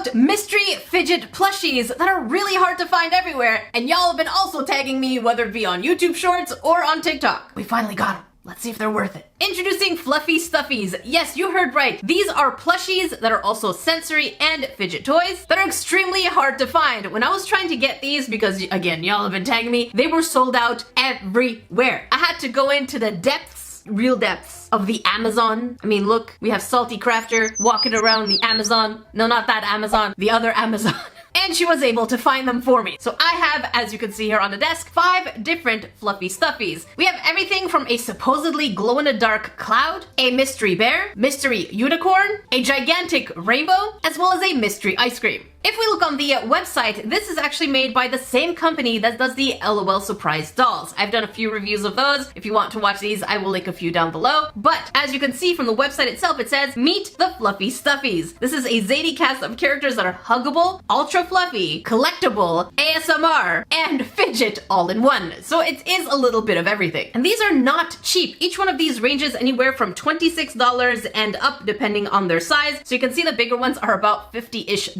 about mystery fidget plushies that are really hard to find everywhere, and y'all have been also tagging me, whether it be on YouTube Shorts or on TikTok. We finally got them. Let's see if they're worth it. Introducing Fluffie Stuffiez. Yes, you heard right. These are plushies that are also sensory and fidget toys that are extremely hard to find. When I was trying to get these, because again, y'all have been tagging me, they were sold out everywhere. I had to go into the depths, real depths of the Amazon. I mean, look, we have Salty Crafter walking around the Amazon. No, not that Amazon, the other Amazon. And she was able to find them for me. So I have, as you can see here on the desk, 5 different Fluffie Stuffies. We have everything from a supposedly glow-in-the-dark cloud, a mystery bear, mystery unicorn, a gigantic rainbow, as well as a mystery ice cream. If we look on the website, this is actually made by the same company that does the LOL Surprise dolls. I've done a few reviews of those. If you want to watch these, I will link a few down below. But as you can see from the website itself, it says, meet the Fluffie Stuffies. This is a zany cast of characters that are huggable, ultra fluffy, collectible, ASMR, and fidget all in one. So it is a little bit of everything. And these are not cheap. Each one of these ranges anywhere from $26 and up depending on their size. So you can see the bigger ones are about $50-ish.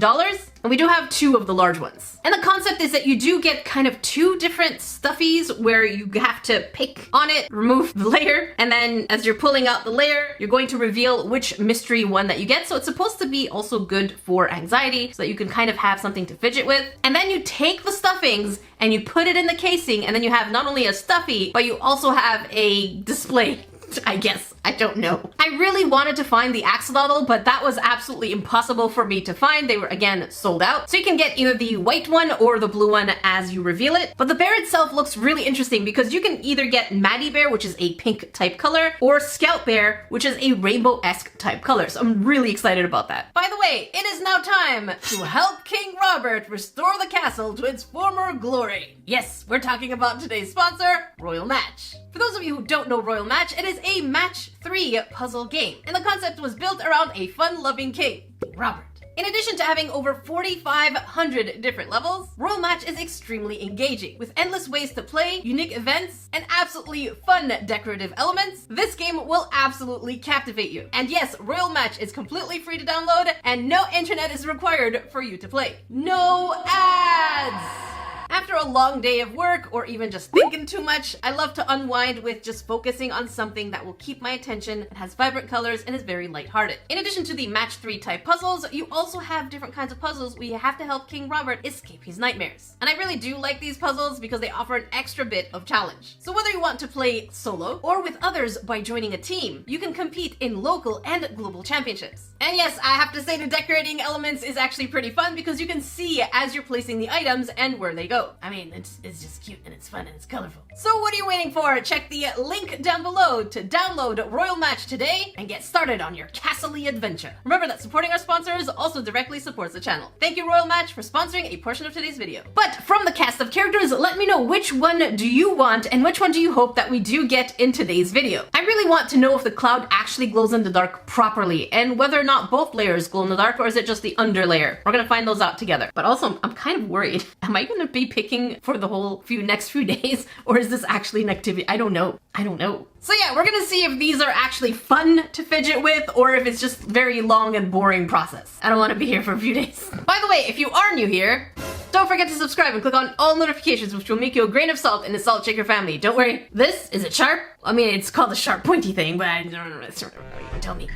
And we do have 2 of the large ones. And the concept is that you do get kind of 2 different stuffies where you have to pick on it, remove the layer, and then as you're pulling out the layer, you're going to reveal which mystery one that you get. So it's supposed to be also good for anxiety so that you can kind of have something to fidget with. And then you take the stuffings and you put it in the casing, and then you have not only a stuffy, but you also have a display. I guess. I don't know. I really wanted to find the axolotl, but that was absolutely impossible for me to find. They were, again, sold out. So you can get either the white one or the blue one as you reveal it. But the bear itself looks really interesting because you can either get Maddie Bear, which is a pink type color, or Scout Bear, which is a rainbow-esque type color. So I'm really excited about that. By the way, it is now time to help King Robert restore the castle to its former glory. Yes, we're talking about today's sponsor, Royal Match. For those of you who don't know Royal Match, it is a match 3 puzzle game, and the concept was built around a fun-loving king, Robert. In addition to having over 4,500 different levels, Royal Match is extremely engaging. With endless ways to play, unique events, and absolutely fun decorative elements, this game will absolutely captivate you. And yes, Royal Match is completely free to download, and no internet is required for you to play. No ads! After a long day of work, or even just thinking too much, I love to unwind with just focusing on something that will keep my attention and has vibrant colors and is very lighthearted. In addition to the match 3 type puzzles, you also have different kinds of puzzles where you have to help King Robert escape his nightmares. And I really do like these puzzles because they offer an extra bit of challenge. So whether you want to play solo or with others by joining a team, you can compete in local and global championships. And yes, I have to say the decorating elements is actually pretty fun because you can see as you're placing the items and where they go. I mean, it's just cute and it's fun and it's colorful. So what are you waiting for? Check the link down below to download Royal Match today and get started on your castle-y adventure. Remember that supporting our sponsors also directly supports the channel. Thank you, Royal Match, for sponsoring a portion of today's video. But from the cast of characters, let me know which one do you want and which one do you hope that we do get in today's video. I really want to know if the cloud actually glows in the dark properly and whether or not both layers glow in the dark, or is it just the under layer? We're gonna find those out together. But also, I'm kind of worried. Am I gonna be picking for the whole next few days, or is this actually an activity? I don't know. So yeah, we're gonna see if these are actually fun to fidget with, or if it's just very long and boring process. I don't want to be here for a few days. By the way, if you are new here, don't forget to subscribe and click on all notifications, which will make you a grain of salt in the Salt Shaker family. Don't worry. Is it sharp? I mean, it's called the sharp pointy thing, but you tell me.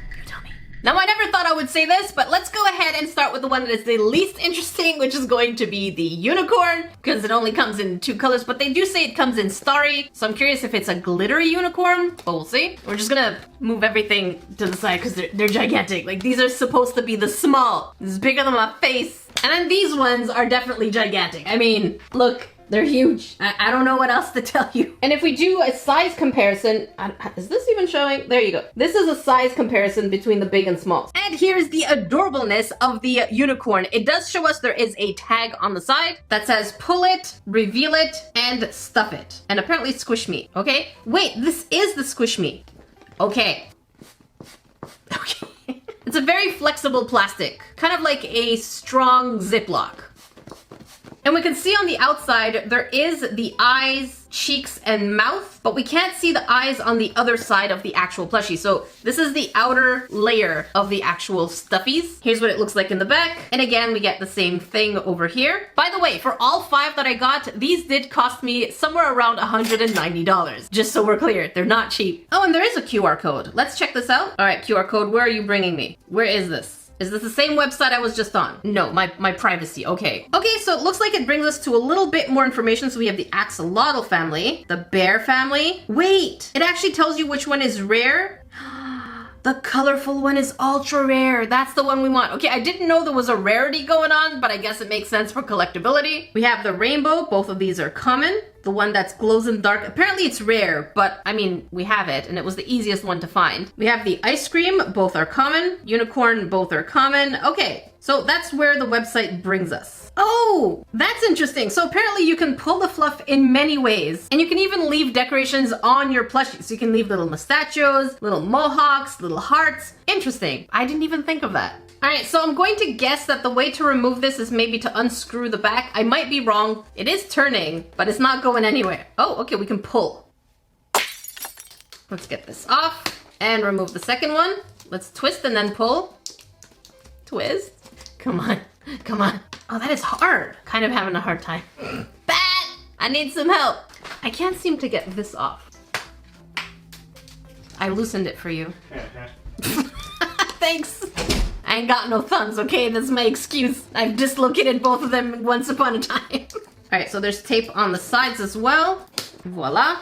Now, I never thought I would say this, but let's go ahead and start with the one that is the least interesting, which is going to be the unicorn, because it only comes in 2 colors, but they do say it comes in starry, so I'm curious if it's a glittery unicorn, but we'll see. We're just gonna move everything to the side because they're gigantic. Like, these are supposed to be the small. This is bigger than my face. And then these ones are definitely gigantic. I mean, look. They're huge. I don't know what else to tell you. And if we do a size comparison, is this even showing? There you go. This is a size comparison between the big and small. And here's the adorableness of the unicorn. It does show us there is a tag on the side that says pull it, reveal it, and stuff it. And apparently squish me, okay? Wait, this is the squish me. Okay. Okay. It's a very flexible plastic, kind of like a strong Ziploc. And we can see on the outside, there is the eyes, cheeks, and mouth, but we can't see the eyes on the other side of the actual plushie. So this is the outer layer of the actual stuffies. Here's what it looks like in the back. And again, we get the same thing over here. By the way, for all 5 that I got, these did cost me somewhere around $190. Just so we're clear, they're not cheap. Oh, and there is a QR code. Let's check this out. All right, QR code, where are you bringing me? Where is this? Is this the same website I was just on? No, my privacy, okay. Okay, so it looks like it brings us to a little bit more information. So we have the axolotl family, the bear family. Wait, it actually tells you which one is rare. The colorful one is ultra rare. That's the one we want. Okay, I didn't know there was a rarity going on, but I guess it makes sense for collectability. We have the rainbow. Both of these are common. The one that's glows in the dark. Apparently it's rare, but I mean, we have it and it was the easiest one to find. We have the ice cream. Both are common. Unicorn, both are common. Okay, so that's where the website brings us. Oh, that's interesting. So apparently you can pull the fluff in many ways, and you can even leave decorations on your plushies. So you can leave little mustachios, little mohawks, little hearts. Interesting. I didn't even think of that. All right, so I'm going to guess that the way to remove this is maybe to unscrew the back. I might be wrong. It is turning, but it's not going anywhere. Oh, okay, we can pull. Let's get this off and remove the second one. Let's twist and then pull. Twist. Come on, come on. Oh, that is hard. Kind of having a hard time. Bat! I need some help. I can't seem to get this off. I loosened it for you. Thanks. I ain't got no thumbs, okay? That's my excuse. I've dislocated both of them once upon a time. All right, so there's tape on the sides as well. Voila.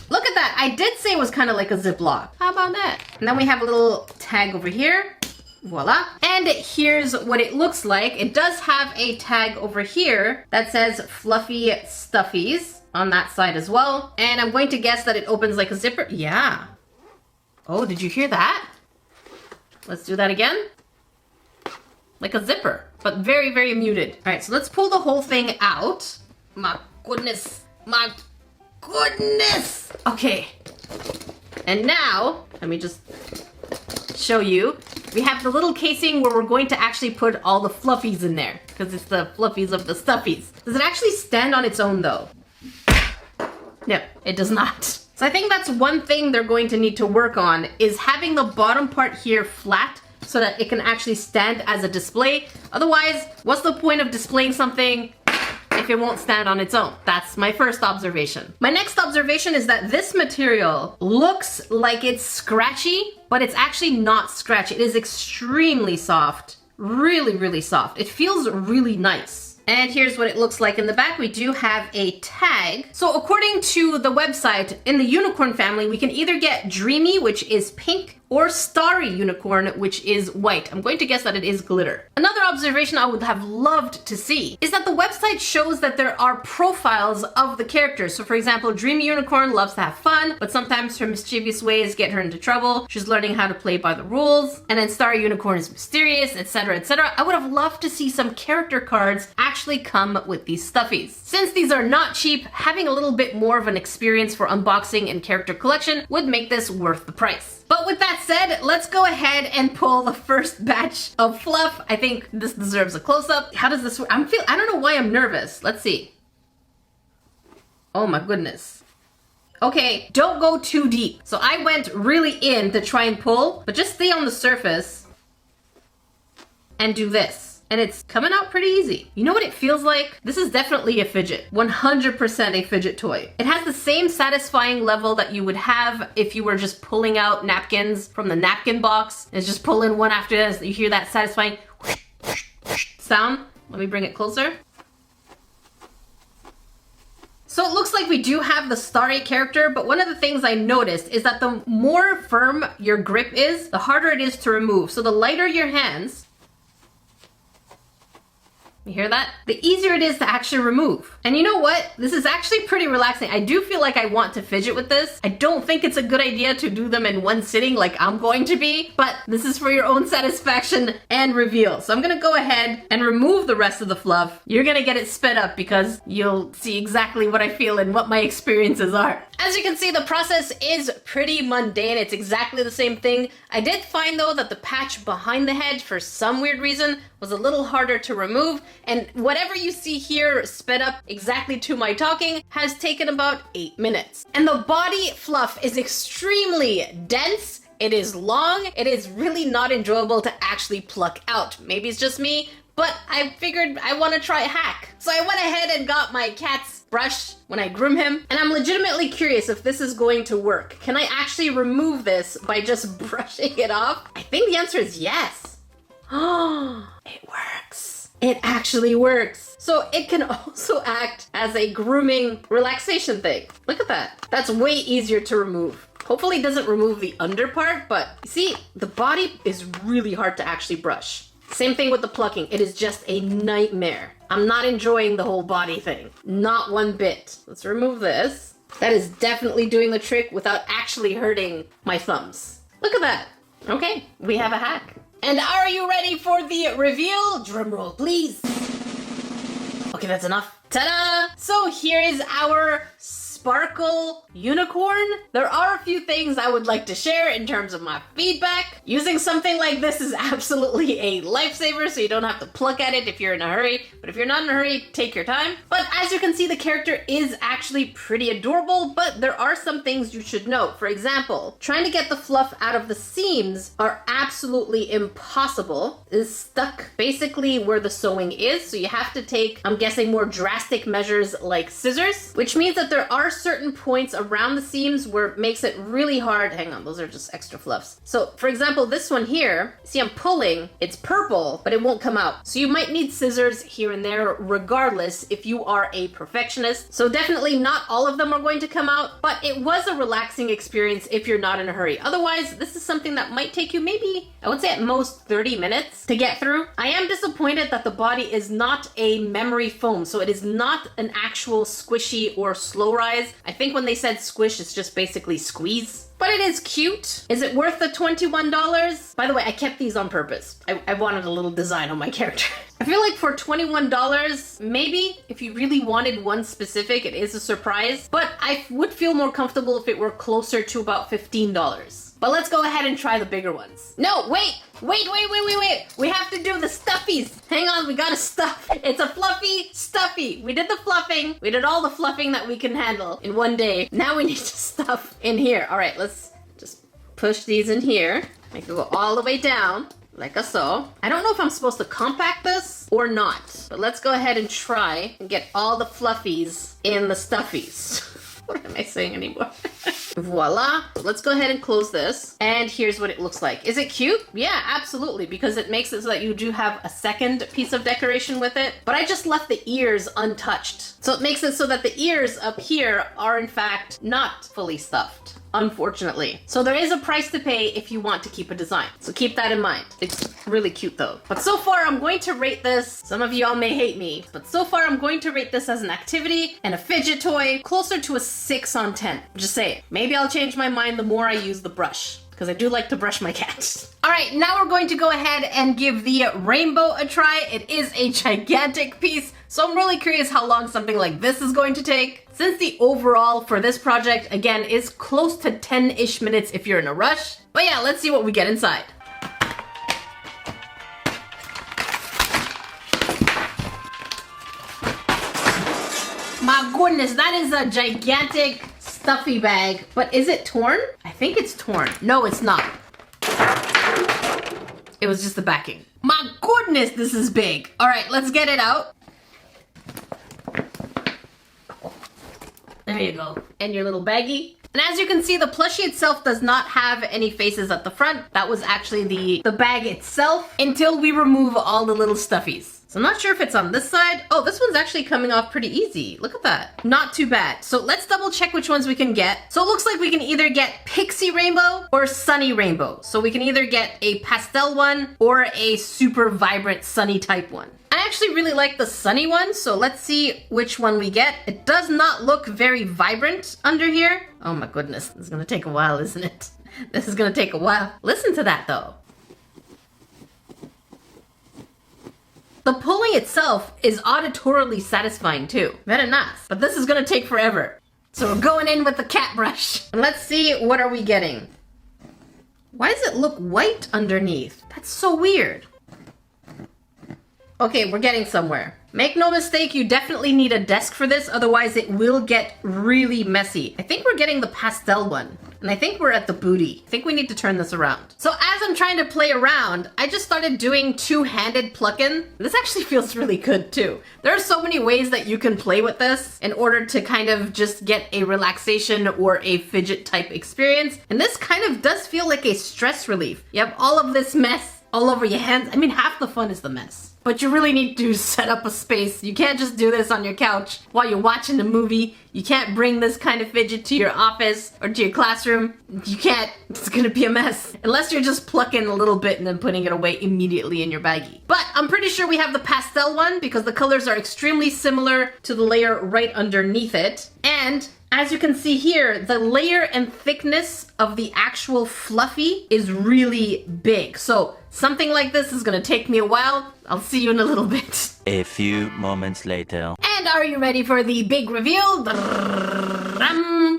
Look at that. I did say it was kind of like a Ziploc. How about that? And then we have a little tag over here. Voila. And here's what it looks like. It does have a tag over here that says Fluffie Stuffiez on that side as well. And I'm going to guess that it opens like a zipper. Yeah. Oh, did you hear that? Let's do that again. Like a zipper, but very, very muted. All right, so let's pull the whole thing out. My goodness. My goodness. Okay. And now, let me just show you. We have the little casing where we're going to actually put all the fluffies in there because it's the fluffies of the stuffies. Does it actually stand on its own though? No, it does not. So I think that's one thing they're going to need to work on is having the bottom part here flat so that it can actually stand as a display. Otherwise, what's the point of displaying something if it won't stand on its own? That's my first observation. My next observation is that this material looks like it's scratchy, but it's actually not scratchy. It is extremely soft, really, really soft. It feels really nice. And here's what it looks like in the back. We do have a tag. So according to the website, in the unicorn family, we can either get dreamy, which is pink, or starry unicorn, which is white. I'm going to guess that it is glitter. Another observation I would have loved to see is that the website shows that there are profiles of the characters. So for example, dreamy unicorn loves to have fun, but sometimes her mischievous ways get her into trouble. She's learning how to play by the rules. And then starry unicorn is mysterious, etc., etc. I would have loved to see some character cards actually come with these stuffies. Since these are not cheap, having a little bit more of an experience for unboxing and character collection would make this worth the price. But with that said, let's go ahead and pull the first batch of fluff. I think this deserves a close-up. How does this work? I don't know why I'm nervous. Let's see. Oh my goodness. Okay, don't go too deep. So I went really in to try and pull, but just stay on the surface and do this. And it's coming out pretty easy. You know what it feels like? This is definitely a fidget. 100% a fidget toy. It has the same satisfying level that you would have if you were just pulling out napkins from the napkin box. It's just pulling one after this. You hear that satisfying sound? Let me bring it closer. So it looks like we do have the starry character, but one of the things I noticed is that the more firm your grip is, the harder it is to remove. So the lighter your hands, you hear that? The easier it is to actually remove. And you know what? This is actually pretty relaxing. I do feel like I want to fidget with this. I don't think it's a good idea to do them in one sitting like I'm going to be, but this is for your own satisfaction and reveal. So I'm gonna go ahead and remove the rest of the fluff. You're gonna get it sped up because you'll see exactly what I feel and what my experiences are. As you can see, the process is pretty mundane. It's exactly the same thing. I did find though that the patch behind the head, for some weird reason, was a little harder to remove, and whatever you see here sped up exactly to my talking has taken about 8 minutes. And the body fluff is extremely dense. It is long. It is really not enjoyable to actually pluck out. Maybe it's just me, but I figured I want to try a hack. So I went ahead and got my cat's brush when I groom him, and I'm legitimately curious if this is going to work. Can I actually remove this by just brushing it off? I think the answer is yes. Oh, it works. It actually works. So it can also act as a grooming relaxation thing. Look at that. That's way easier to remove. Hopefully it doesn't remove the under part, but you see, the body is really hard to actually brush. Same thing with the plucking. It is just a nightmare. I'm not enjoying the whole body thing. Not one bit. Let's remove this. That is definitely doing the trick without actually hurting my thumbs. Look at that. Okay, we have a hack. And are you ready for the reveal? Drum roll, please. Okay, that's enough. Ta-da! So here is our sparkle unicorn. There are a few things I would like to share in terms of my feedback. Using something like this is absolutely a lifesaver, so you don't have to pluck at it if you're in a hurry. But if you're not in a hurry, take your time. But as you can see, the character is actually pretty adorable, but there are some things you should note. For example, trying to get the fluff out of the seams are absolutely impossible. It is stuck basically where the sewing is, so you have to take, I'm guessing, more drastic measures like scissors, which means that there are certain points around the seams where it makes it really hard. Hang on, those are just extra fluffs. So for example, this one here, see I'm pulling, it's purple, but it won't come out. So you might need scissors here and there regardless if you are a perfectionist. So definitely not all of them are going to come out, but it was a relaxing experience if you're not in a hurry. Otherwise, this is something that might take you maybe, I would say at most 30 minutes to get through. I am disappointed that the body is not a memory foam, so it is not an actual squishy or slow rise. I think when they said squish, it's just basically squeeze. But it is cute. Is it worth the $21? By the way, I kept these on purpose. I wanted a little design on my character. I feel like for $21, maybe if you really wanted one specific, it is a surprise. But I would feel more comfortable if it were closer to about $15. But let's go ahead and try the bigger ones. No, wait. We have to do the stuffies. Hang on, we gotta stuff. It's a fluffy stuffy. We did the fluffing. We did all the fluffing that we can handle in one day. Now we need to stuff in here. All right, let's just push these in here. Make it go all the way down, like so. I don't know if I'm supposed to compact this or not, but let's go ahead and try and get all the fluffies in the stuffies. What am I saying anymore? Voila. Let's go ahead and close this. And here's what it looks like. Is it cute? Yeah, absolutely, because it makes it so that you do have a second piece of decoration with it. But I just left the ears untouched. So it makes it so that the ears up here are in fact not fully stuffed, unfortunately. So there is a price to pay if you want to keep a design. So keep that in mind. It's really cute though. But so far I'm going to rate this, some of y'all may hate me, but so far I'm going to rate this as an activity and a fidget toy closer to a 6 on 10. Just say it. Maybe I'll change my mind the more I use the brush, because I do like to brush my cat. All right, now we're going to go ahead and give the rainbow a try. It is a gigantic piece, so I'm really curious how long something like this is going to take. Since the overall for this project, again, is close to 10-ish minutes if you're in a rush. But yeah, let's see what we get inside. My goodness, that is a gigantic stuffy bag. But is it torn? I think it's torn. No, it's not. It was just the backing. My goodness, this is big. All right, let's get it out. There you go. And your little baggie. And as you can see, the plushie itself does not have any faces at the front. That was actually the bag itself until we remove all the little stuffies. So I'm not sure if it's on this side. Oh, this one's actually coming off pretty easy. Look at that. Not too bad. So let's double check which ones we can get. So it looks like we can either get Pixie Rainbow or Sunny Rainbow. So we can either get a pastel one or a super vibrant sunny type one. I actually really like the sunny one, so let's see which one we get. It does not look very vibrant under here. Oh my goodness, this is gonna take a while, isn't it? This is gonna take a while. Listen to that though. The pulling itself is auditorily satisfying too. Very nice. But this is gonna take forever. So we're going in with the cat brush. And let's see, what are we getting? Why does it look white underneath? That's so weird. Okay, we're getting somewhere. Make no mistake, you definitely need a desk for this, otherwise it will get really messy. I think we're getting the pastel one, and I think we're at the booty. I think we need to turn this around. So as I'm trying to play around, I just started doing two-handed plucking. This actually feels really good too. There are so many ways that you can play with this in order to kind of just get a relaxation or a fidget type experience. And this kind of does feel like a stress relief. You have all of this mess all over your hands. I mean, half the fun is the mess. But you really need to set up a space. You can't just do this on your couch while you're watching a movie. You can't bring this kind of fidget to your office or to your classroom. You can't. It's gonna be a mess. Unless you're just plucking a little bit and then putting it away immediately in your baggie. But I'm pretty sure we have the pastel one because the colors are extremely similar to the layer right underneath it. And as you can see here, the layer and thickness of the actual Fluffy is really big. So something like this is gonna take me a while. I'll see you in a little bit. A few moments later. And are you ready for the big reveal?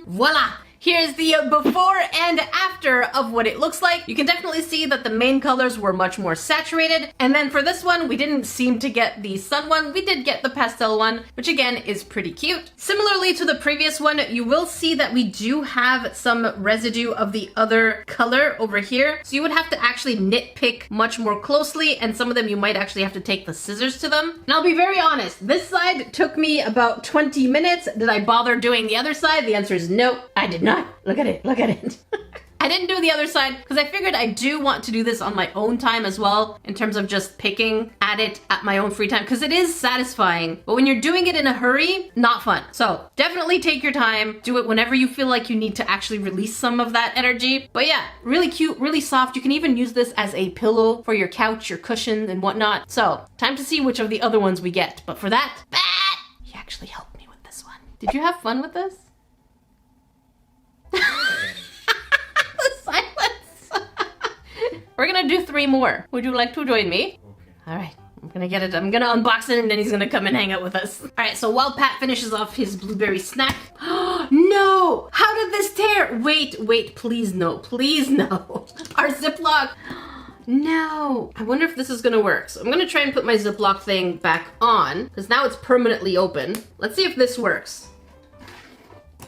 Voila! Here's the before and after of what it looks like. You can definitely see that the main colors were much more saturated. And then for this one, we didn't seem to get the sun one. We did get the pastel one, which again is pretty cute. Similarly to the previous one, you will see that we do have some residue of the other color over here. So you would have to actually nitpick much more closely, and some of them you might actually have to take the scissors to them. And I'll be very honest, this side took me about 20 minutes. Did I bother doing the other side? The answer is no, I did not. Look at it, look at it. I didn't do the other side because I figured I do want to do this on my own time as well, in terms of just picking at it at my own free time, because it is satisfying. But when you're doing it in a hurry, not fun. So definitely take your time, do it whenever you feel like you need to actually release some of that energy. But yeah, really cute, really soft. You can even use this as a pillow for your couch, your cushion and whatnot. So time to see which of the other ones we get. But for that, he actually helped me with this one. Did you have fun with this? The silence. We're gonna do 3 more. Would you like to join me? Okay. All right, I'm gonna get it. I'm gonna unbox it and then he's gonna come and hang out with us. All right, so while Pat finishes off his blueberry snack. No! How did this tear? Wait, please no, please no. Our Ziploc. No. I wonder if this is gonna work. So I'm gonna try and put my Ziploc thing back on because now it's permanently open. Let's see if this works.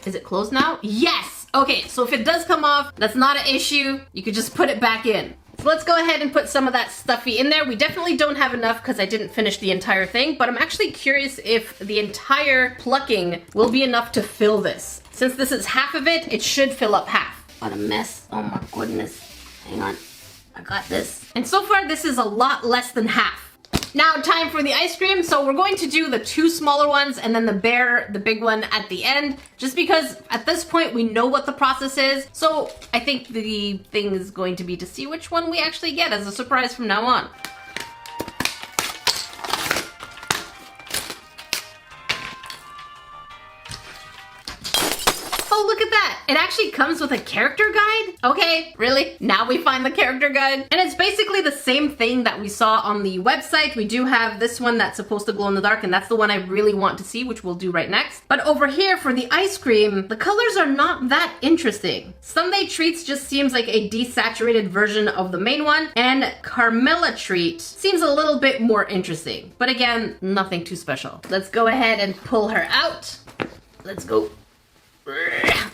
Is it closed now? Yes! Okay, so if it does come off, that's not an issue. You could just put it back in. So let's go ahead and put some of that stuffy in there. We definitely don't have enough because I didn't finish the entire thing, but I'm actually curious if the entire plucking will be enough to fill this. Since this is half of it, it should fill up half. What a mess. Oh my goodness. Hang on. I got this. And so far, this is a lot less than half. Now time for the ice cream. So we're going to do the 2 smaller ones and then the big one at the end, just because at this point we know what the process is. So I think the thing is going to be to see which one we actually get as a surprise from now on. Oh, look at that. It actually comes with a character guide? Okay, really? Now we find the character guide? And it's basically the same thing that we saw on the website. We do have this one that's supposed to glow in the dark, and that's the one I really want to see, which we'll do right next. But over here for the ice cream, the colors are not that interesting. Sundae Treats just seems like a desaturated version of the main one, and Carmela Treat seems a little bit more interesting. But again, nothing too special. Let's go ahead and pull her out. Let's go.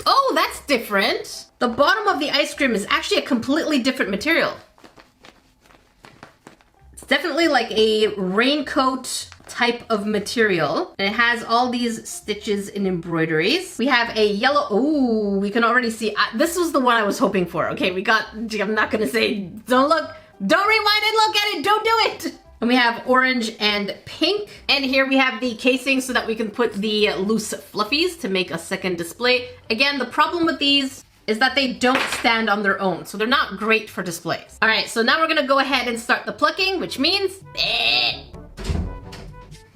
Oh, that's different. The bottom of the ice cream is actually a completely different material. It's definitely like a raincoat type of material. And it has all these stitches and embroideries. We have a yellow, oh, we can already see, this was the one I was hoping for. Okay, we got, I'm not gonna say, don't look, don't rewind and look at it, don't do it. And we have orange and pink. And here we have the casing so that we can put the loose fluffies to make a second display. Again, the problem with these is that they don't stand on their own, so they're not great for displays. All right, so now we're gonna go ahead and start the plucking, which means,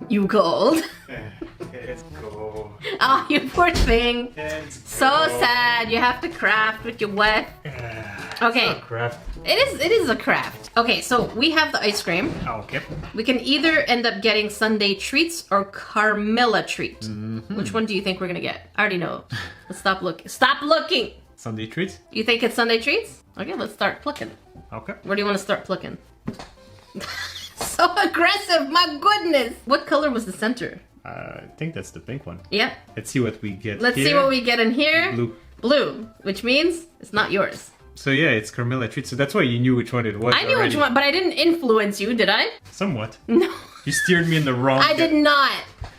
you cold. It's cold. Oh, you poor thing. It's so cold. sad. You have to craft with your wet. Okay. It's not craft. It is a craft. Okay, so we have the ice cream. Okay. We can either end up getting Sundae Treats or Carmela Treat. Mm-hmm. Which one do you think we're gonna get? I already know. Let's stop looking. Stop looking! Sundae Treats? You think it's Sundae Treats? Okay, let's start plucking. Okay. Where do you want to start plucking? So aggressive, my goodness. What color was the center? I think that's the pink one. Yep. Let's see what we get. Let's see what we get in here. Blue. Blue, which means it's not yours. So yeah, it's Carmilla treat. So that's why you knew which one it was. I knew already. which one, but I didn't influence you, did I? Somewhat. No. You steered me in the wrong. I did not.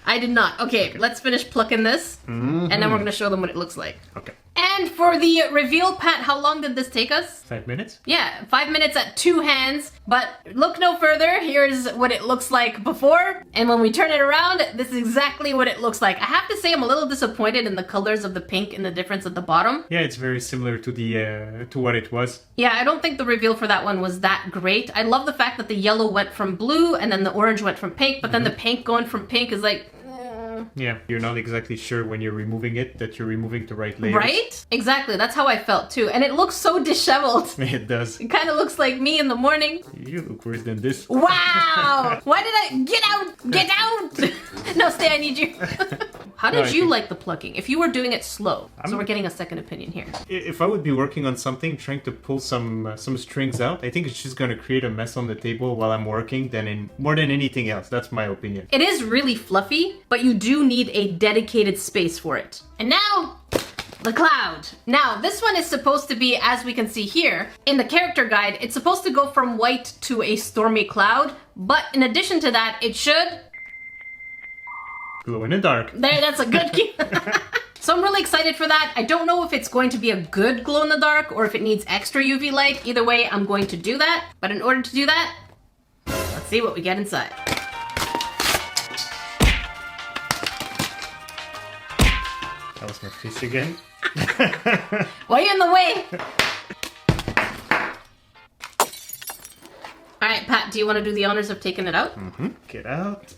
I did not. Okay, let's finish plucking this, and then we're gonna show them what it looks like. Okay. And for the reveal, Pat, how long did this take us? 5 minutes? Yeah, 5 minutes at 2 hands, but look no further. Here's what it looks like before, and when we turn it around, this is exactly what it looks like. I have to say I'm a little disappointed in the colors of the pink and the difference at the bottom. Yeah, it's very similar to the to what it was. Yeah, I don't think the reveal for that one was that great. I love the fact that the yellow went from blue, and then the orange went from pink, but then the pink going from pink is like... Yeah, you're not exactly sure when you're removing it that you're removing the right layers. Right? Exactly, that's how I felt too. And it looks so disheveled. It does. It kind of looks like me in the morning. You look worse than this. Wow! Why did I... Get out! Get out! No, stay, I need you. How did you like the plucking? If you were doing it slow. So we're getting a second opinion here. If I would be working on something, trying to pull some strings out, I think it's just going to create a mess on the table while I'm working more than anything else. That's my opinion. It is really fluffy, but you do need a dedicated space for it. And now... the cloud. Now, this one is supposed to be, as we can see here, in the character guide, it's supposed to go from white to a stormy cloud, but in addition to that, it should... glow in the dark. There, that's a good cue. So I'm really excited for that. I don't know if it's going to be a good glow in the dark or if it needs extra UV light. Either way, I'm going to do that. But in order to do that, let's see what we get inside. That was my face again. Why are you in the way? All right, Pat, do you want to do the honors of taking it out? Get out.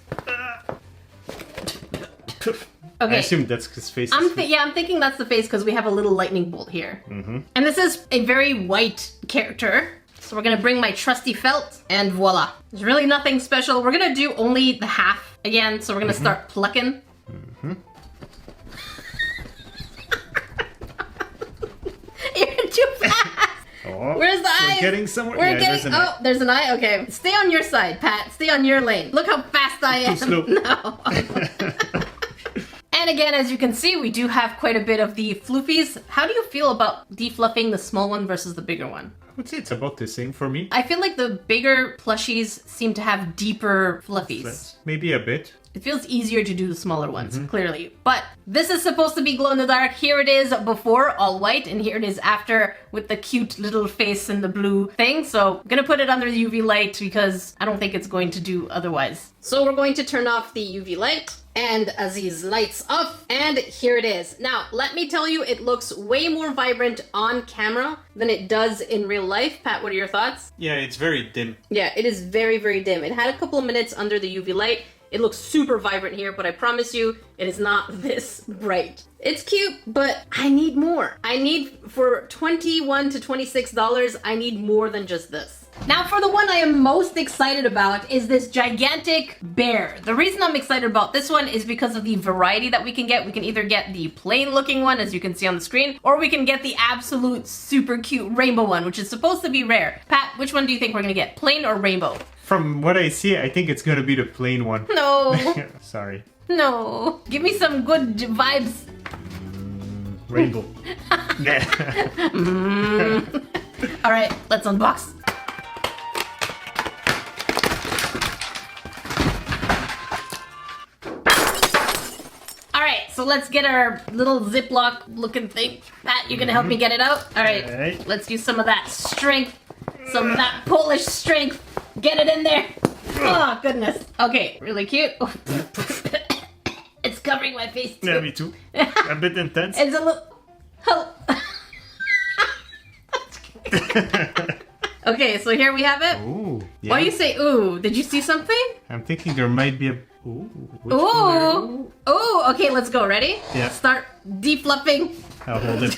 Okay. I assume that's his face. I'm thinking that's the face because we have a little lightning bolt here. And this is a very white character. So we're gonna bring my trusty felt and voila. There's really nothing special. We're gonna do only the half again. So we're gonna start plucking. You're too fast. Oh, Where's the eye? We're getting somewhere. We're Yeah, getting. There's an eye. Okay, stay on your side, Pat. Stay on your lane. Look how fast I am. Too slow. No. And again, as you can see, we do have quite a bit of the floofies. How do you feel about defluffing the small one versus the bigger one? I would say it's about the same for me. I feel like the bigger plushies seem to have deeper fluffies. Maybe a bit. It feels easier to do the smaller ones, clearly. But this is supposed to be glow in the dark. Here it is before, all white, and here it is after with the cute little face and the blue thing. So I'm gonna put it under the UV light because I don't think it's going to do otherwise. So we're going to turn off the UV light. And Aziz lights off, and here it is. Now, let me tell you, it looks way more vibrant on camera than it does in real life. Pat, what are your thoughts? Yeah, it's very dim. Yeah, it is very, very dim. It had a couple of minutes under the UV light. It looks super vibrant here, but I promise you, it is not this bright. It's cute, but I need more. I need, for $21 to $26, I need more than just this. Now for the one I am most excited about is this gigantic bear. The reason I'm excited about this one is because of the variety that we can get. We can either get the plain looking one, as you can see on the screen, or we can get the absolute super cute rainbow one, which is supposed to be rare. Pat, which one do you think we're gonna get? Plain or rainbow? From what I see, I think it's gonna be the plain one. No. Sorry. No. Give me some good vibes. Rainbow. All right, let's unbox. All right, so let's get our little Ziploc looking thing. Pat, you're gonna help me get it out? All right, Alright. let's use some of that strength, some of that Polish strength. Get it in there. Oh, goodness. Okay, really cute. It's covering my face too. Yeah, me too. A bit intense. It's a little... Okay, so here we have it. Ooh. Yeah. Why you say ooh? Did you see something? I'm thinking there might be a... Ooh. Which Ooh. color? Ooh. Okay, let's go. Ready? Yeah. Start defluffing. I'll hold it.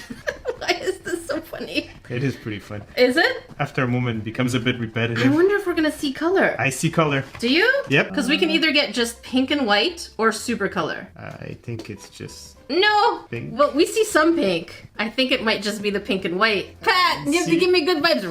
Why is this so funny? It is pretty fun. Is it? After a moment, it becomes a bit I repetitive. wonder if we're gonna see color. I see color. Do you? Yep. Because we can either get just pink and white or super color. I think it's just... No. Pink. Well, we see some pink. I think it might just be the pink and white. Pat, you have to See? give me good vibes.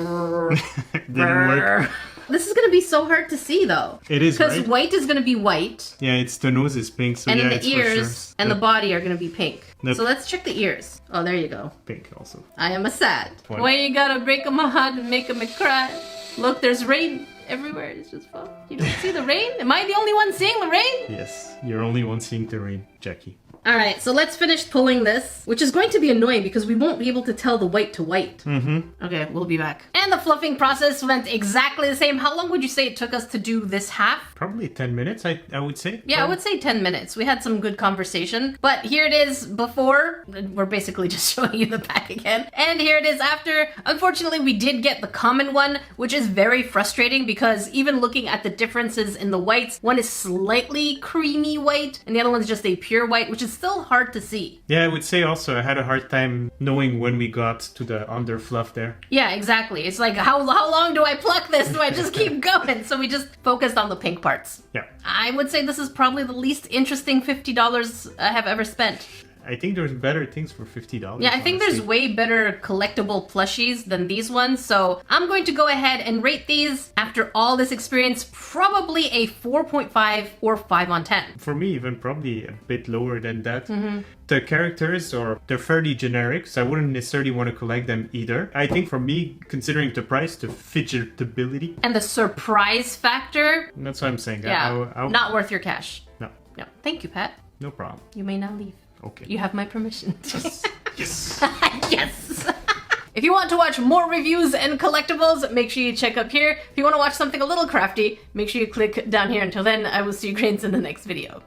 Didn't work. This is gonna be so hard to see though. It is, because right? white is gonna be white. Yeah, it's the nose is pink, so And yeah, then it's the for ears sure. and the body are gonna be pink. Nope. So let's check the ears. Oh, there you go. Pink also. I am a sad. What? Why you gotta break 'em my heart and make 'em cry? Look, there's rain everywhere. It's just fun. You don't see the rain? Am I the only one seeing the rain? Yes, you're only one seeing the rain, Jackie. Alright, so let's finish pulling this, which is going to be annoying because we won't be able to tell the white to white. Mm-hmm. Okay, we'll be back. And the fluffing process went exactly the same. How long would you say it took us to do this half? Probably 10 minutes, I would say. Yeah, I would say 10 minutes. We had some good conversation. But here it is before. We're basically just showing you the back again. And here it is after. Unfortunately, we did get the common one, which is very frustrating because even looking at the differences in the whites, one is slightly creamy white and the other one's just a pure white, which is still hard to see. Yeah, I would say also I had a hard time knowing when we got to the under fluff there. Yeah, exactly. It's like, how long do I pluck this? Do I just keep going? So we just focused on the pink parts. Yeah. I would say this is probably the least interesting $50 I have ever spent. I think there's better things for $50. Yeah, I think there's way better collectible plushies than these ones, so I'm going to go ahead and rate these, after all this experience, probably a 4.5 or 5 on 10. For me, even probably a bit lower than that. Mm-hmm. The characters they're fairly generic, so I wouldn't necessarily want to collect them either. I think for me, considering the price, the fidgetability, And the surprise factor, that's what I'm saying. yeah, I'll- not worth your cash. No, No, thank you, Pat. no problem. You may now leave. Okay. You have my permission. Yes. Yes! If you want to watch more reviews and collectibles, make sure you check up here. If you want to watch something a little crafty, make sure you click down here. Until then, I will see you grains in the next video.